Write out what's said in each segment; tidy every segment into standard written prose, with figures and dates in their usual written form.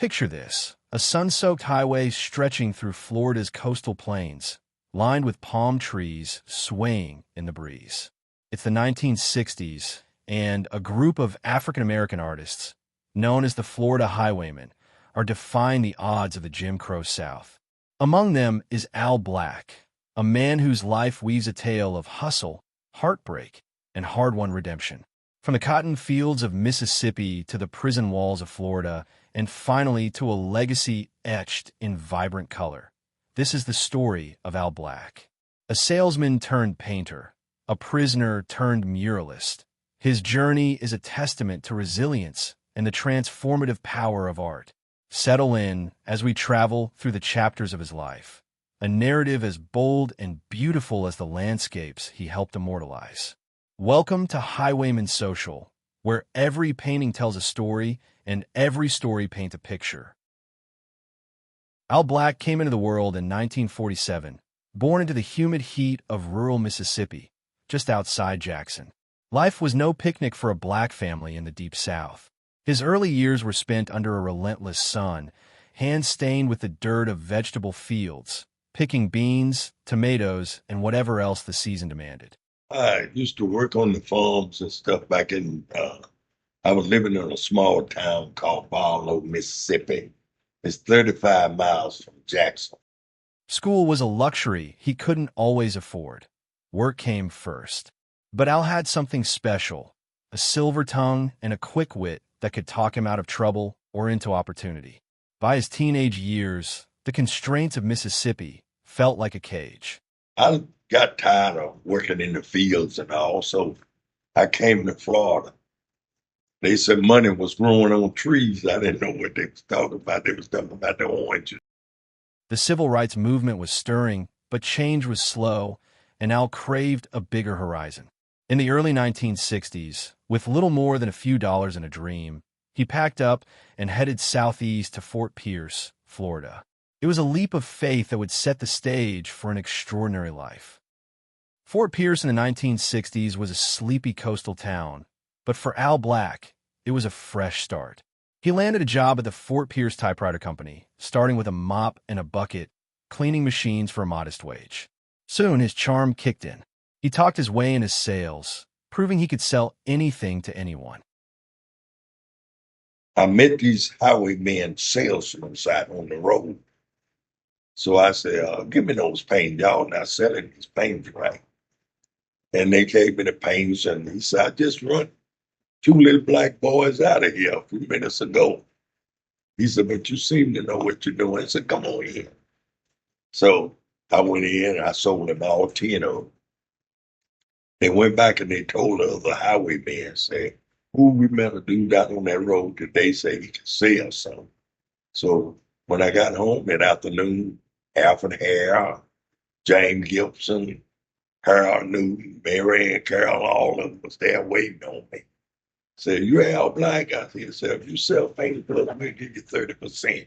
Picture this, a sun-soaked highway stretching through Florida's coastal plains, lined with palm trees swaying in the breeze. It's the 1960s, and a group of African-American artists, known as the Florida Highwaymen, are defying the odds of the Jim Crow South. Among them is Al Black, a man whose life weaves a tale of hustle, heartbreak, and hard-won redemption. From the cotton fields of Mississippi to the prison walls of Florida, and finally to a legacy etched in vibrant color. This is the story of Al Black, a salesman turned painter, a prisoner turned muralist. His journey is a testament to resilience and the transformative power of art. Settle in as we travel through the chapters of his life, a narrative as bold and beautiful as the landscapes he helped immortalize. Welcome to Highwaymen Social, where every painting tells a story and every story paints a picture. Al Black came into the world in 1947, born into the humid heat of rural Mississippi, just outside Jackson. Life was no picnic for a black family in the Deep South. His early years were spent under a relentless sun, hands stained with the dirt of vegetable fields, picking beans, tomatoes, and whatever else the season demanded. I used to work on the farms and stuff back I was living in a small town called Barlow, Mississippi. It's 35 miles from Jackson. School was a luxury he couldn't always afford. Work came first. But Al had something special, a silver tongue and a quick wit that could talk him out of trouble or into opportunity. By his teenage years, the constraints of Mississippi felt like a cage. I got tired of working in the fields and all, so I came to Florida. They said money was growing on trees. I didn't know what they was talking about. They was talking about the oranges. The civil rights movement was stirring, but change was slow, and Al craved a bigger horizon. In the early 1960s, with little more than a few dollars and a dream, he packed up and headed southeast to Fort Pierce, Florida. It was a leap of faith that would set the stage for an extraordinary life. Fort Pierce in the 1960s was a sleepy coastal town, but for Al Black, it was a fresh start. He landed a job at the Fort Pierce Typewriter Company, starting with a mop and a bucket, cleaning machines for a modest wage. Soon, his charm kicked in. He talked his way into sales, proving he could sell anything to anyone. I met these highwaymen salesmen out on the road. So I said, give me those paintings. Y'all not selling these paintings right. And they gave me the paintings, and he said, I just run two little black boys out of here a few minutes ago. He said, but you seem to know what you're doing. I said, come on in. So I went in and I sold them all 10 of them. They went back and they told the other highwaymen, said, who we met a dude out on that road today said he could sell something. So when I got home that afternoon, Alfred Hare, James Gibson, Harold Newton, Mary and Carol, all of them was there waiting on me. Said, you Al Black? I said, if you sell paint clubs, we'll give you 30%.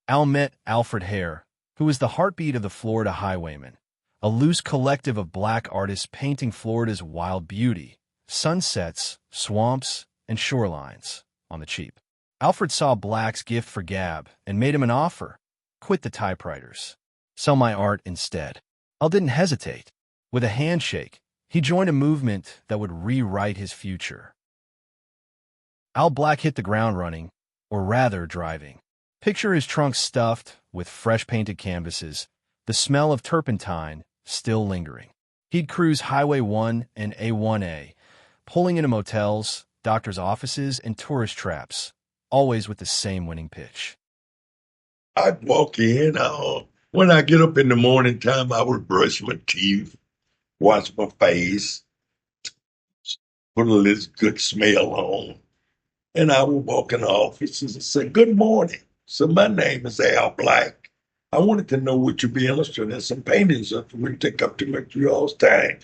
Al met Alfred Hare, who was the heartbeat of the Florida Highwaymen, a loose collective of black artists painting Florida's wild beauty, sunsets, swamps, and shorelines on the cheap. Alfred saw Black's gift for gab and made him an offer. Quit the typewriters. Sell my art instead. Al didn't hesitate. With a handshake, he joined a movement that would rewrite his future. Al Black hit the ground running, or rather driving. Picture his trunk stuffed with fresh painted canvases, the smell of turpentine still lingering. He'd cruise Highway 1 and A1A, pulling into motels, doctors' offices, and tourist traps, always with the same winning pitch. I'd walk in. When I get up in the morning time, I would brush my teeth, wash my face, put a little good smell on. And I would walk in the offices and say, good morning. So my name is Al Black. I wanted to know what you'd be interested in. Some paintings that wouldn't take up too much of y'all's time.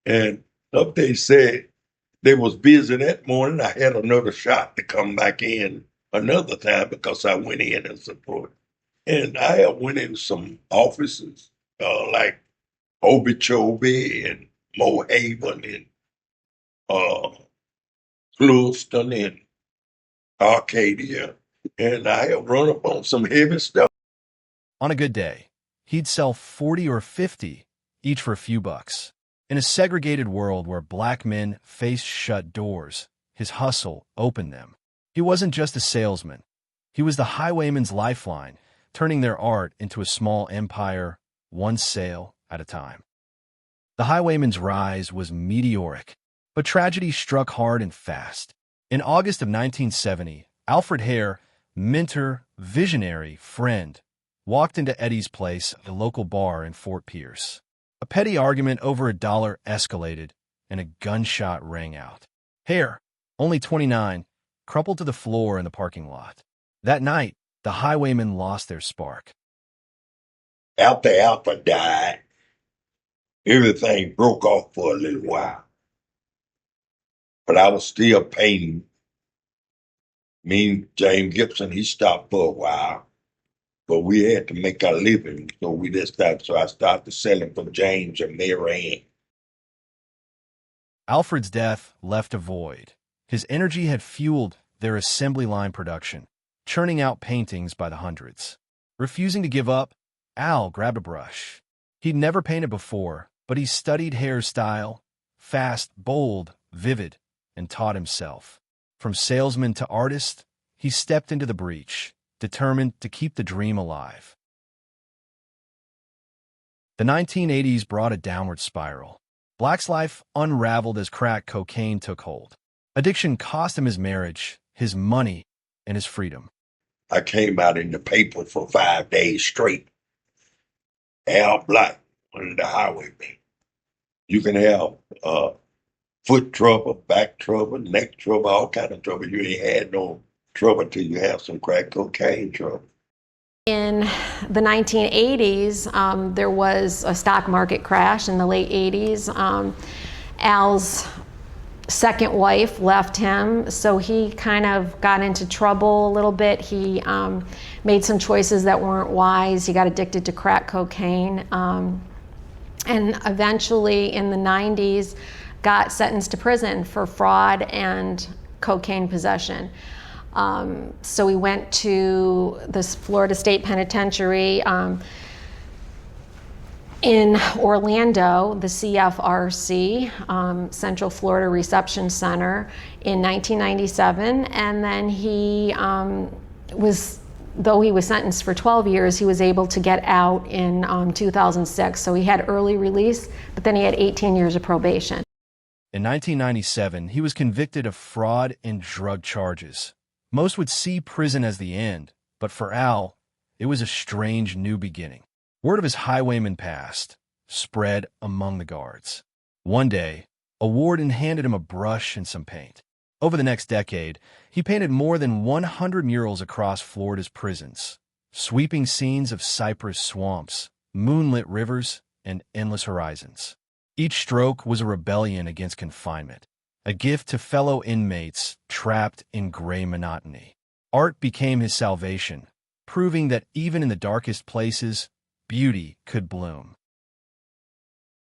And up they said they was busy that morning. I had another shot to come back in another time because I went in and support. And I went in some offices like Okeechobee and Mohaven and Clewiston and Arcadia, and I have run up on some heavy stuff. On a good day, he'd sell 40 or 50, each for a few bucks. In a segregated world where black men faced shut doors, his hustle opened them. He wasn't just a salesman. He was the highwayman's lifeline, turning their art into a small empire, one sale at a time. The highwayman's rise was meteoric, but tragedy struck hard and fast. In August of 1970, Alfred Hare, mentor, visionary, friend, walked into Eddie's Place, a local bar in Fort Pierce. A petty argument over $1 escalated, and a gunshot rang out. Hare, only 29, crumpled to the floor in the parking lot. That night, the highwaymen lost their spark. After Alpha died, everything broke off for a little while. But I was still painting. Me and James Gibson, he stopped for a while. But we had to make our living, so we just started. So I started selling from James and Mary Ann. Alfred's death left a void. His energy had fueled their assembly line production, churning out paintings by the hundreds. Refusing to give up, Al grabbed a brush. He'd never painted before, but he studied Hare's style, fast, bold, vivid, and taught himself. From salesman to artist, he stepped into the breach, determined to keep the dream alive. The 1980s brought a downward spiral. Black's life unraveled as crack cocaine took hold. Addiction cost him his marriage, his money, and his freedom. I came out in the paper for 5 days straight. Al Black, one of the highwaymen. You can have foot trouble, back trouble, neck trouble, all kind of trouble. You ain't had no trouble till you have some crack cocaine trouble. In the 1980s, there was a stock market crash in the late 80s. Al's second wife left him, so he kind of got into trouble a little bit. He made some choices that weren't wise. He got addicted to crack cocaine, and eventually in the 90s got sentenced to prison for fraud and cocaine possession. So we went to the Florida State Penitentiary in Orlando, the CFRC, Central Florida Reception Center, in 1997. And then he though he was sentenced for 12 years, he was able to get out in 2006. So he had early release, but then he had 18 years of probation. In 1997, he was convicted of fraud and drug charges. Most would see prison as the end, but for Al, it was a strange new beginning. Word of his highwayman past spread among the guards. One day, a warden handed him a brush and some paint. Over the next decade, he painted more than 100 murals across Florida's prisons, sweeping scenes of cypress swamps, moonlit rivers, and endless horizons. Each stroke was a rebellion against confinement, a gift to fellow inmates trapped in gray monotony. Art became his salvation, proving that even in the darkest places, beauty could bloom.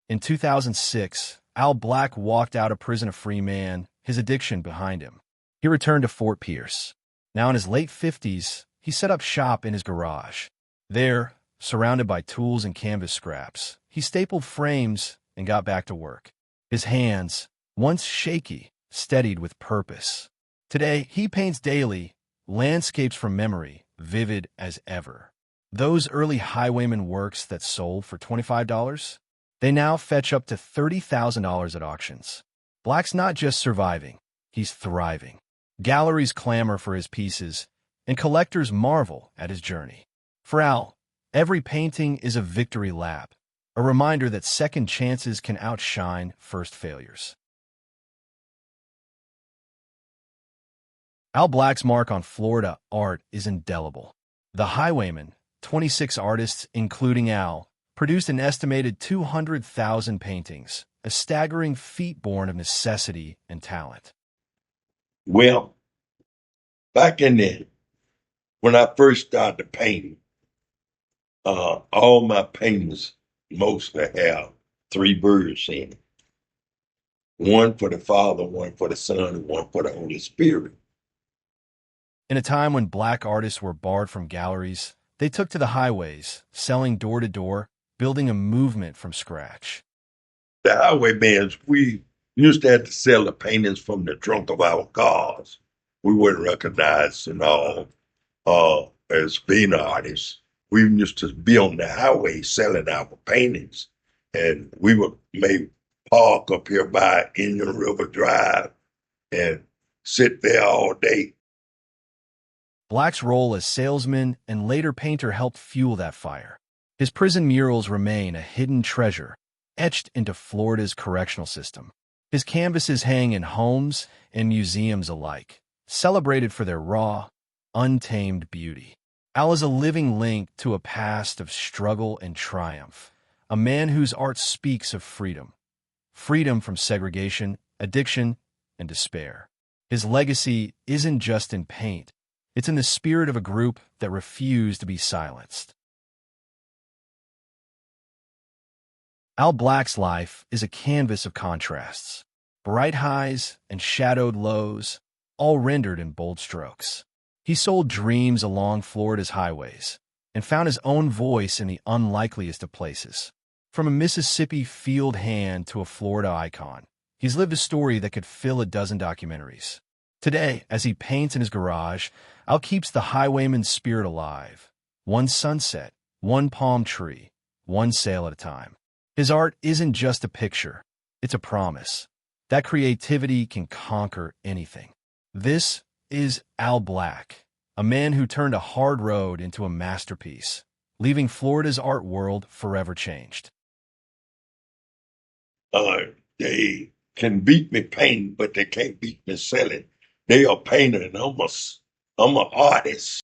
In 2006, Al Black walked out of prison a free man, his addiction behind him. He returned to Fort Pierce. Now in his late 50s, he set up shop in his garage. There, surrounded by tools and canvas scraps, he stapled frames and got back to work. His hands, once shaky, steadied with purpose. Today, he paints daily, landscapes from memory, vivid as ever. Those early highwayman works that sold for $25, they now fetch up to $30,000 at auctions. Black's not just surviving, he's thriving. Galleries clamor for his pieces, and collectors marvel at his journey. For Al, every painting is a victory lap, a reminder that second chances can outshine first failures. Al Black's mark on Florida art is indelible. The Highwaymen, 26 artists, including Al, produced an estimated 200,000 paintings, a staggering feat born of necessity and talent. Well, back in the when I first started painting, all my paintings mostly have three birds in it. One for the Father, one for the Son, and one for the Holy Spirit. In a time when black artists were barred from galleries, they took to the highways, selling door to door, building a movement from scratch. The highwaymen, we used to have to sell the paintings from the trunk of our cars. We weren't recognized and all as being artists. We used to be on the highway selling our paintings, and we would maybe park up here by Indian River Drive and sit there all day. Black's role as salesman and later painter helped fuel that fire. His prison murals remain a hidden treasure, etched into Florida's correctional system. His canvases hang in homes and museums alike, celebrated for their raw, untamed beauty. Al is a living link to a past of struggle and triumph, a man whose art speaks of freedom. Freedom from segregation, addiction, and despair. His legacy isn't just in paint. It's in the spirit of a group that refused to be silenced. Al Black's life is a canvas of contrasts, bright highs and shadowed lows, all rendered in bold strokes. He sold dreams along Florida's highways and found his own voice in the unlikeliest of places. From a Mississippi field hand to a Florida icon, he's lived a story that could fill a dozen documentaries. Today, as he paints in his garage, Al keeps the highwayman spirit alive. One sunset, one palm tree, one sail at a time. His art isn't just a picture, it's a promise. That creativity can conquer anything. This is Al Black, a man who turned a hard road into a masterpiece, leaving Florida's art world forever changed. They can beat me painting, but they can't beat me selling. They are painter and I'm an artist.